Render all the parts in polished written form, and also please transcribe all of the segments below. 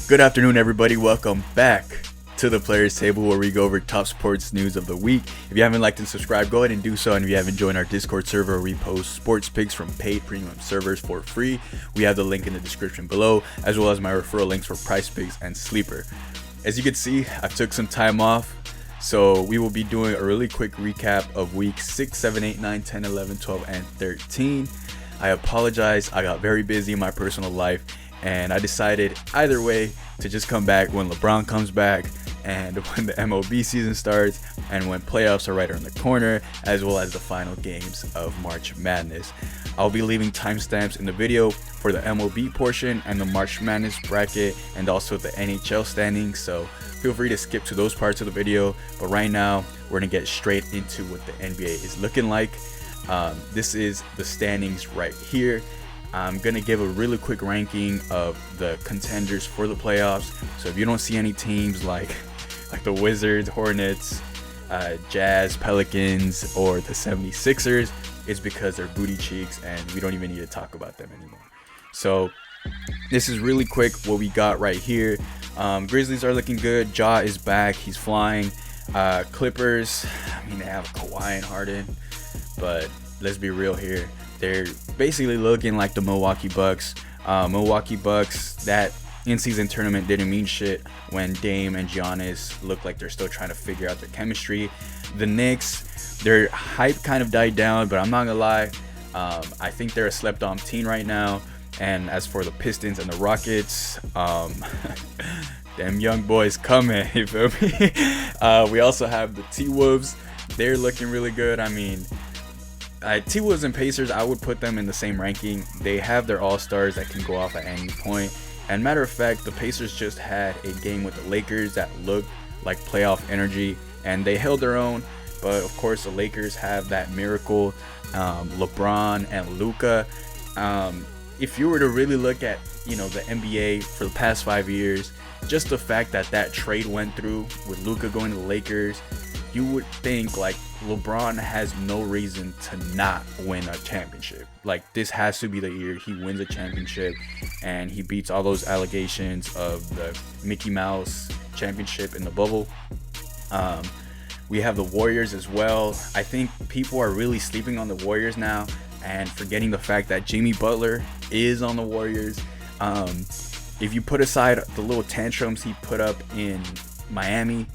Good afternoon, everybody. Welcome back to the Players Table, where we go over top sports news of the week. If you haven't liked and subscribed, go ahead and do so. And if you haven't joined our Discord server, where we post sports picks from paid premium servers for free, we have the link in the description below, as well as my referral links for Price Picks and Sleeper. As you can see, I took some time off, so we will be doing a really quick recap of weeks 6, 7, 8, 9, 10, 11, 12, and 13. I apologize. I got very busy in my personal life, and I decided either way to just come back when LeBron comes back and when the MLB season starts and when playoffs are right around the corner, as well as the final games of March Madness. I'll be leaving timestamps in the video for the MLB portion and the March Madness bracket and also the NHL standings, so feel free to skip to those parts of the video. But right now, we're gonna get straight into what the NBA is looking like. This is the standings right here. I'm gonna give a really quick ranking of the contenders for the playoffs. So if you don't see any teams like the Wizards, Hornets, Jazz, Pelicans, or the 76ers, it's because they're booty cheeks and we don't even need to talk about them anymore. So this is really quick what we got right here. Grizzlies are looking good. Ja is back, he's flying. Clippers, I mean, they have Kawhi and Harden, but let's be real here. They're basically looking like the Milwaukee Bucks. That in-season tournament didn't mean shit when Dame and Giannis look like they're still trying to figure out their chemistry. The Knicks, their hype kind of died down, but I'm not gonna lie. I think they're a slept-on team right now. And as for the Pistons and the Rockets, them young boys coming, you feel me? We also have the T-Wolves. They're looking really good. I mean, T-Wolves and Pacers, I would put them in the same ranking. They have their all-stars that can go off at any point. And matter of fact, the Pacers just had a game with the Lakers that looked like playoff energy, and they held their own. But of course, the Lakers have that miracle, LeBron and Luka. If you were to really look at, the NBA for the past 5 years, just the fact that trade went through with Luka going to the Lakers, you would think like LeBron has no reason to not win a championship. Like, this has to be the year he wins a championship and he beats all those allegations of the Mickey Mouse championship in the bubble. We have the Warriors as well. I think people are really sleeping on the Warriors now and forgetting the fact that Jimmy Butler is on the Warriors. If you put aside the little tantrums he put up in Miami,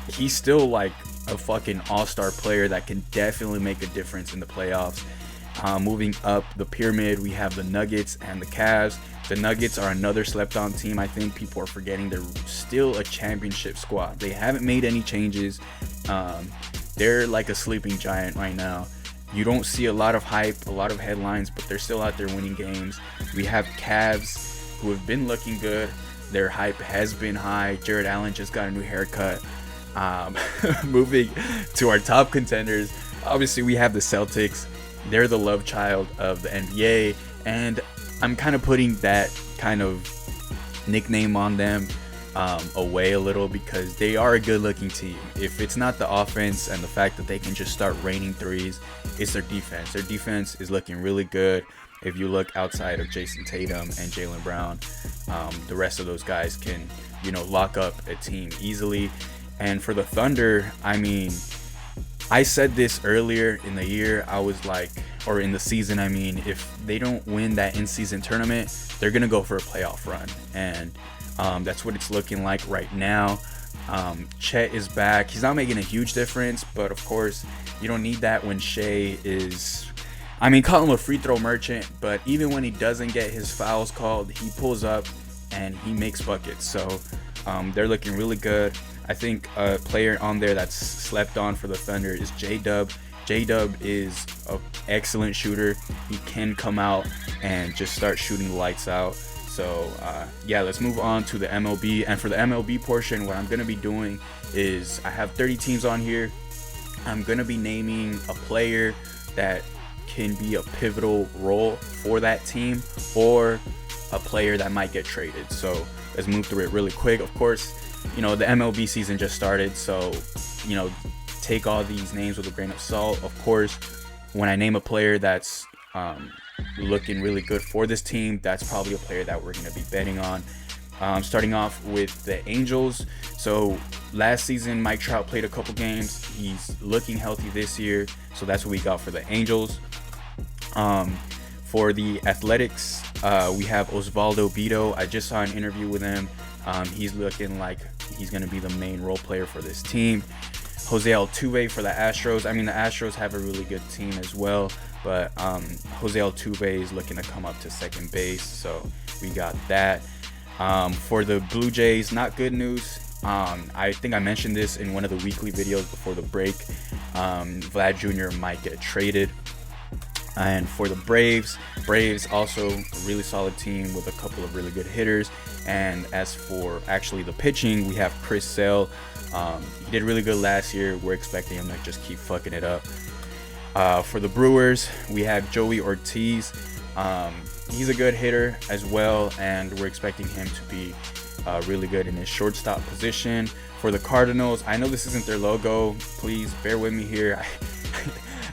he's still like a fucking all-star player that can definitely make a difference in the playoffs. Moving up the pyramid, we have the Nuggets and the Cavs. The Nuggets are another slept-on team. I think people are forgetting they're still a championship squad. They haven't made any changes. They're like a sleeping giant right now. You don't see a lot of hype, a lot of headlines, but they're still out there winning games. We have Cavs, who have been looking good. Their hype has been high. Jared Allen just got a new haircut. Moving to our top contenders, obviously we have the Celtics. They're the love child of the NBA, and I'm kind of putting that kind of nickname on them away a little, because they are a good looking team. If it's not the offense and the fact that they can just start raining threes, it's their defense. Their defense is looking really good. If you look outside of Jason Tatum and Jaylen Brown, the rest of those guys can, lock up a team easily. And for the Thunder, I mean, I said this earlier in the year. I was like, or in the season, I mean, if they don't win that in-season tournament, they're going to go for a playoff run. And that's what it's looking like right now. Chet is back. He's not making a huge difference, but of course, you don't need that when Shea is, call him a free throw merchant, but even when he doesn't get his fouls called, he pulls up and he makes buckets. So they're looking really good. I think a player on there that's slept on for the Thunder is J-Dub. J-Dub is an excellent shooter. He can come out and just start shooting the lights out. So yeah, let's move on to the MLB. And for the MLB portion, what I'm going to be doing is I have 30 teams on here. I'm going to be naming a player that can be a pivotal role for that team, or a player that might get traded. So let's move through it really quick. Of course, the MLB season just started, so take all these names with a grain of salt. Of course, when I name a player that's looking really good for this team, that's probably a player that we're going to be betting on. Starting off with the Angels. So last season, Mike Trout played a couple games. He's looking healthy this year. So that's what we got for the Angels. For the Athletics, we have Osvaldo Bido. I just saw an interview with him. He's looking like he's going to be the main role player for this team. Jose Altuve for the Astros. I mean, the Astros have a really good team as well, but Jose Altuve is looking to come up to second base, so we got that. For the Blue Jays, not good news. I think I mentioned this in one of the weekly videos before the break. Vlad Jr. might get traded. And for the Braves also a really solid team with a couple of really good hitters. And as for actually the pitching, we have Chris Sale. He did really good last year. We're expecting him to just keep fucking it up. For the Brewers, we have Joey Ortiz. He's a good hitter as well, and we're expecting him to be really good in his shortstop position. For the Cardinals, I know this isn't their logo. Please bear with me here.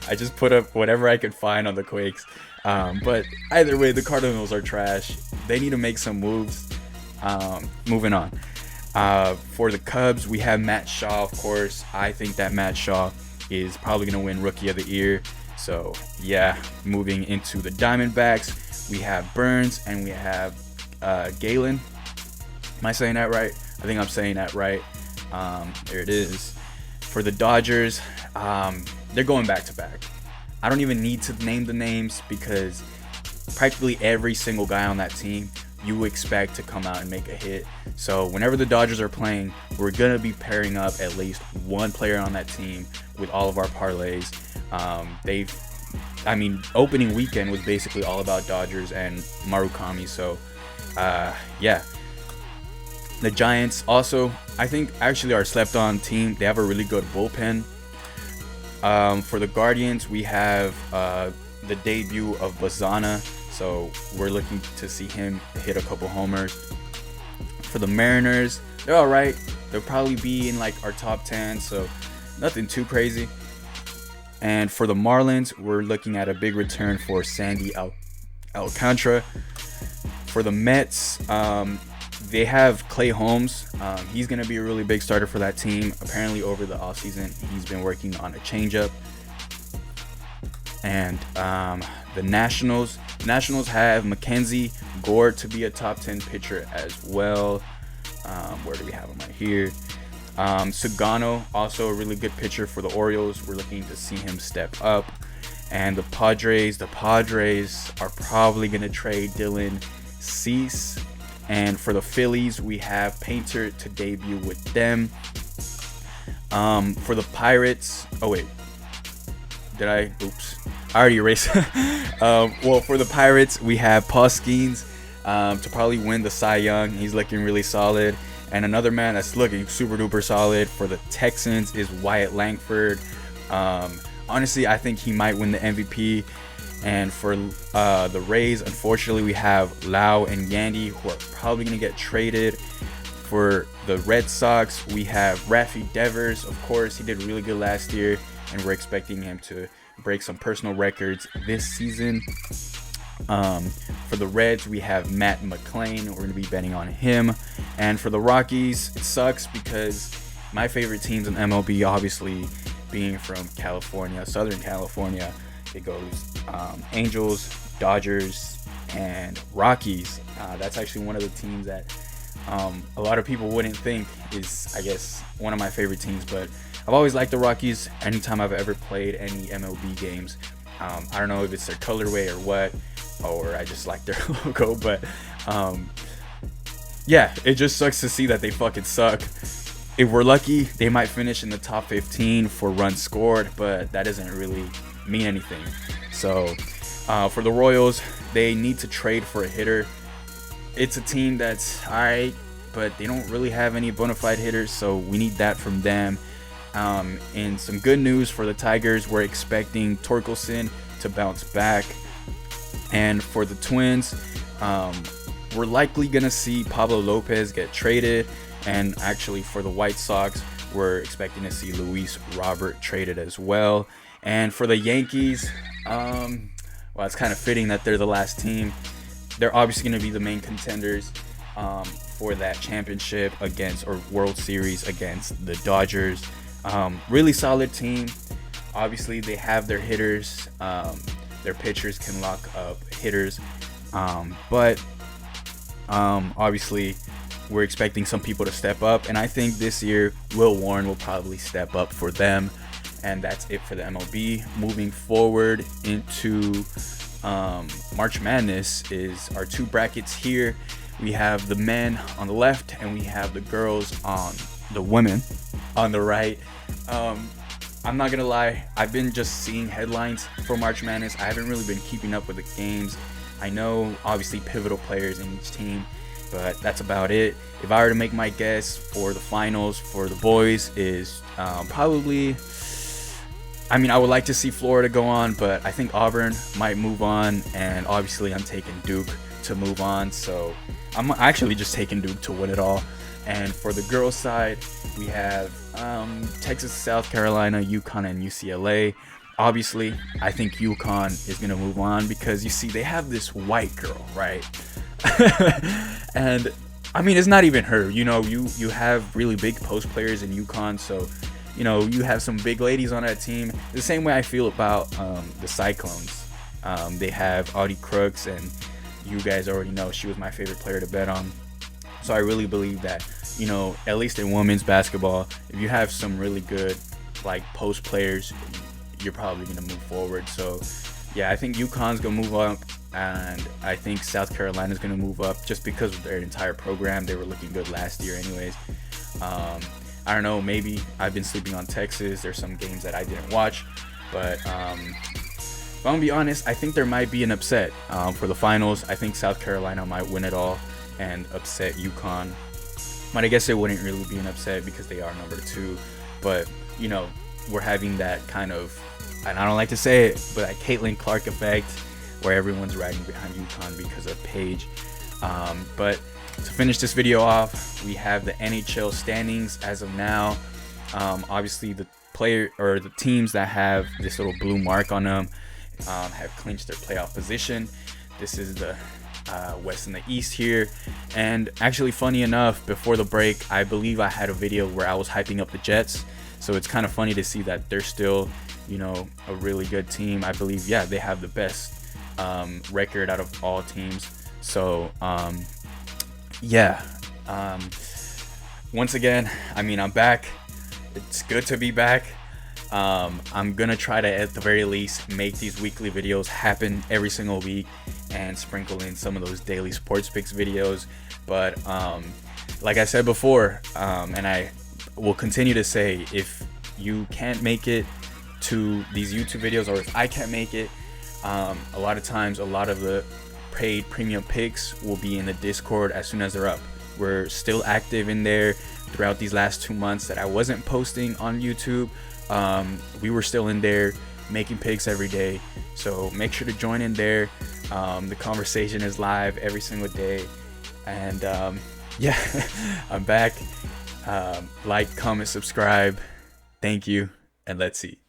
I just put up whatever I could find on the Quakes. But either way, the Cardinals are trash. They need to make some moves. Moving on. For the Cubs, we have Matt Shaw, of course. I think that Matt Shaw is probably going to win Rookie of the Year. So, yeah, moving into the Diamondbacks, we have Burns and we have Galen. Am I saying that right? I think I'm saying that right. There it is. For the Dodgers, they're going back to back. I don't even need to name the names because practically every single guy on that team you expect to come out and make a hit. So whenever the Dodgers are playing, we're going to be pairing up at least one player on that team with all of our parlays. Opening weekend was basically all about Dodgers and Marukami. So, yeah. The Giants also, I think, actually are a slept-on team. They have a really good bullpen. For the Guardians, we have the debut of Bazana, so we're looking to see him hit a couple homers. For the Mariners, they're all right. They'll probably be in like our top 10, so nothing too crazy. And for the Marlins, we're looking at a big return for Sandy Alcantara. For the Mets, they have Clay Holmes. He's going to be a really big starter for that team. Apparently over the offseason, he's been working on a changeup. And the Nationals have Mackenzie Gore to be a top 10 pitcher as well. Where do we have him right here? Sugano, also a really good pitcher for the Orioles. We're looking to see him step up. And the Padres are probably going to trade Dylan Cease. And for the Phillies, we have Painter to debut with them. For the Pirates, I already erased. Well, for the Pirates, we have Paul Skeens to probably win the Cy Young. He's looking really solid. And another man that's looking super duper solid for the Texans is Wyatt Langford. Honestly, I think he might win the MVP. And for the Rays, unfortunately, we have Lau and Yandy, who are probably going to get traded. For the Red Sox, we have Rafi Devers. Of course, he did really good last year, and we're expecting him to break some personal records this season. For the Reds, we have Matt McClain. We're going to be betting on him. And for the Rockies, it sucks because my favorite teams in MLB, obviously being from California, Southern California, it goes Angels, Dodgers, and Rockies. That's actually one of the teams that a lot of people wouldn't think is, I guess, one of my favorite teams. But I've always liked the Rockies anytime I've ever played any MLB games. I don't know if it's their colorway or what, or I just like their logo. But yeah, it just sucks to see that they fucking suck. If we're lucky, they might finish in the top 15 for runs scored, but that doesn't really mean anything. So for the Royals, they need to trade for a hitter. It's a team that's alright, but they don't really have any bona fide hitters, so we need that from them. And some good news for the Tigers, we're expecting Torkelson to bounce back. And for the Twins, we're likely gonna see Pablo Lopez get traded. And actually for the White Sox, we're expecting to see Luis Robert traded as well. And for the Yankees, well, it's kind of fitting that they're the last team. They're obviously going to be the main contenders for that championship against, or World Series against, the Dodgers. Really solid team. Obviously, they have their hitters. Their pitchers can lock up hitters. But obviously, we're expecting some people to step up. And I think this year, Will Warren will probably step up for them. And that's it for the MLB. Moving forward into March Madness is our two brackets here. We have the men on the left, and we have the girls on the women on the right. I'm not gonna lie, I've been just seeing headlines for March Madness. I haven't really been keeping up with the games. I know obviously pivotal players in each team, but that's about it. If I were to make my guess for the finals for the boys is probably, I mean, I would like to see Florida go on, but I think Auburn might move on, and obviously I'm taking Duke to move on, so I'm actually just taking Duke to win it all. And for the girls' side, we have Texas, South Carolina, UConn, and UCLA. Obviously, I think UConn is going to move on because, you see, they have this white girl, right? And, I mean, it's not even her. You know, you have really big post players in UConn, so, you know, you have some big ladies on that team. The same way I feel about the Cyclones. They have Audie Crooks, and you guys already know she was my favorite player to bet on. So I really believe that, you know, at least in women's basketball, if you have some really good, like, post players, you're probably going to move forward. So, yeah, I think UConn's going to move up, and I think South Carolina's going to move up just because of their entire program. They were looking good last year anyways. I don't know, maybe I've been sleeping on Texas. There's some games that I didn't watch. But if I'm going to be honest, I think there might be an upset for the finals. I think South Carolina might win it all and upset UConn. But I guess it wouldn't really be an upset because they are number 2. But, you know, we're having that kind of, and I don't like to say it, but that Caitlin Clark effect where everyone's riding behind UConn because of Paige. But to finish this video off, we have the NHL standings as of now. Obviously, the player or the teams that have this little blue mark on them have clinched their playoff position. This is the West and the East here. And actually, funny enough, before the break, I believe I had a video where I was hyping up the Jets. So it's kind of funny to see that they're still, you know, a really good team. I believe, yeah, they have the best record out of all teams. So, yeah. Once again, I mean, I'm back. It's good to be back. I'm gonna try to, at the very least, make these weekly videos happen every single week and sprinkle in some of those daily sports picks videos. But like I said before, and I will continue to say, if you can't make it to these YouTube videos, or if I can't make it, a lot of times a lot of the paid premium picks will be in the Discord as soon as they're up. We're still active in there throughout these last 2 months that I wasn't posting on YouTube. We were still in there making picks every day, so make sure to join in there. The conversation is live every single day, and yeah, I'm back. Like, comment, subscribe. Thank you, and let's see.